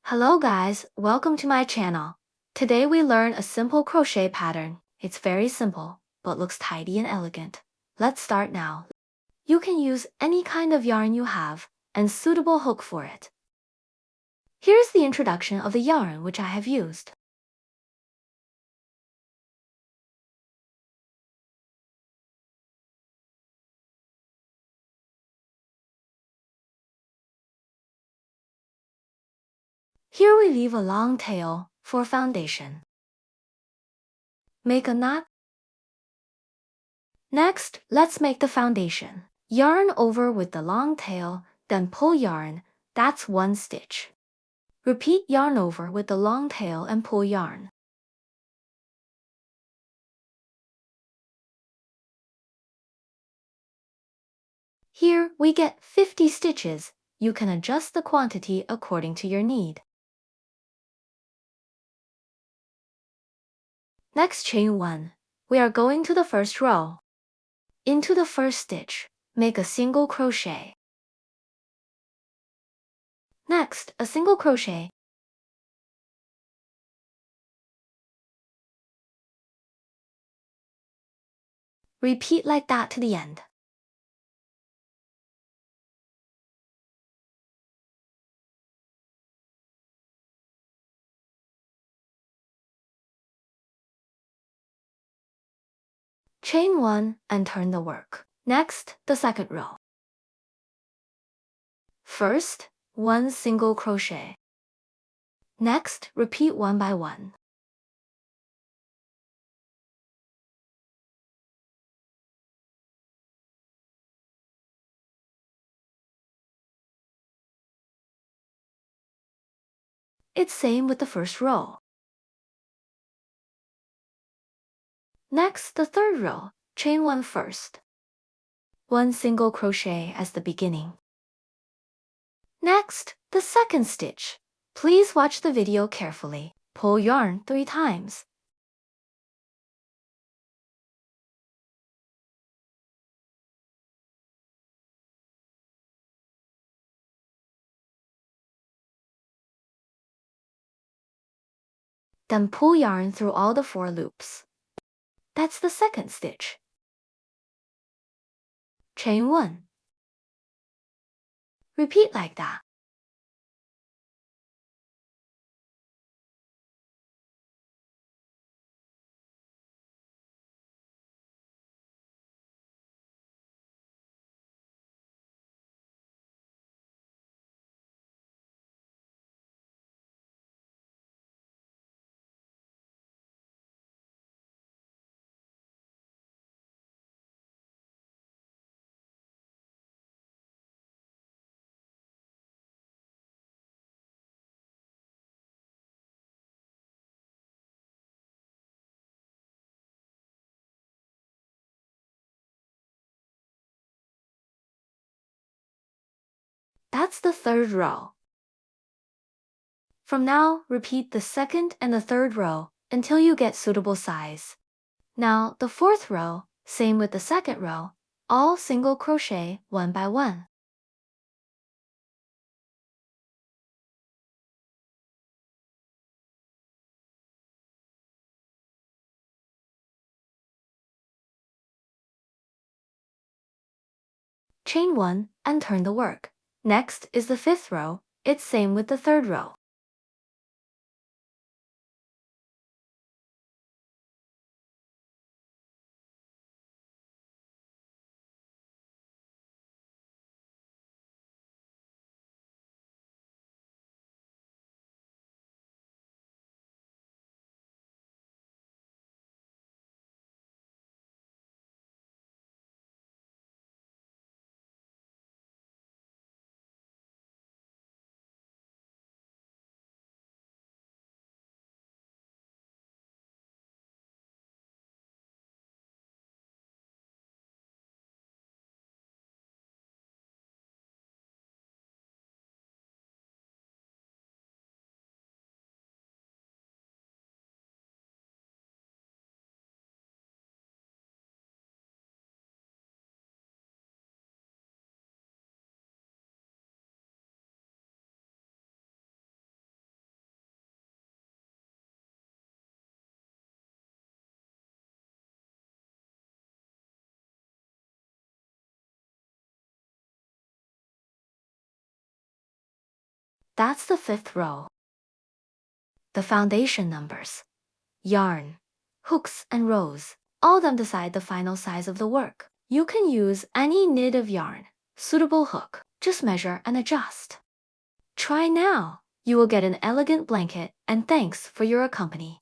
Hello guys, welcome to my channel. Today we learn a simple crochet pattern. It's very simple, but looks tidy and elegant. Let's start now. You can use any kind of yarn you have and suitable hook for it. Here's the introduction of the yarn which I have used. Here we leave a long tail for foundation. Make a knot. Next, let's make the foundation. Yarn over with the long tail, then pull yarn. That's one stitch. Repeat yarn over with the long tail and pull yarn. Here we get 50 stitches. You can adjust the quantity according to your need. Next, chain 1. We are going to the first row. Into the first stitch, make a single crochet. Next, a single crochet. Repeat like that to the end. Chain 1 and turn the work. Next, the second row. First, one single crochet. Next, repeat one by one. It's same with the first row. Next, the third row, chain 1 first. One single crochet as the beginning. Next, the second stitch. Please watch the video carefully. Pull yarn 3 times. Then pull yarn through all the 4 loops. That's the second stitch. Chain 1. Repeat like that. That's the third row. From now, repeat the second and the third row until you get suitable size. Now, the fourth row, same with the second row, all single crochet one by one. Chain 1 and turn the work. Next is the fifth row. It's same with the third row. That's the 5th row. The foundation numbers. Yarn, hooks, and rows. All of them decide the final size of the work. You can use any knit of yarn, suitable hook. Just measure and adjust. Try now. You will get an elegant blanket, and thanks for your company.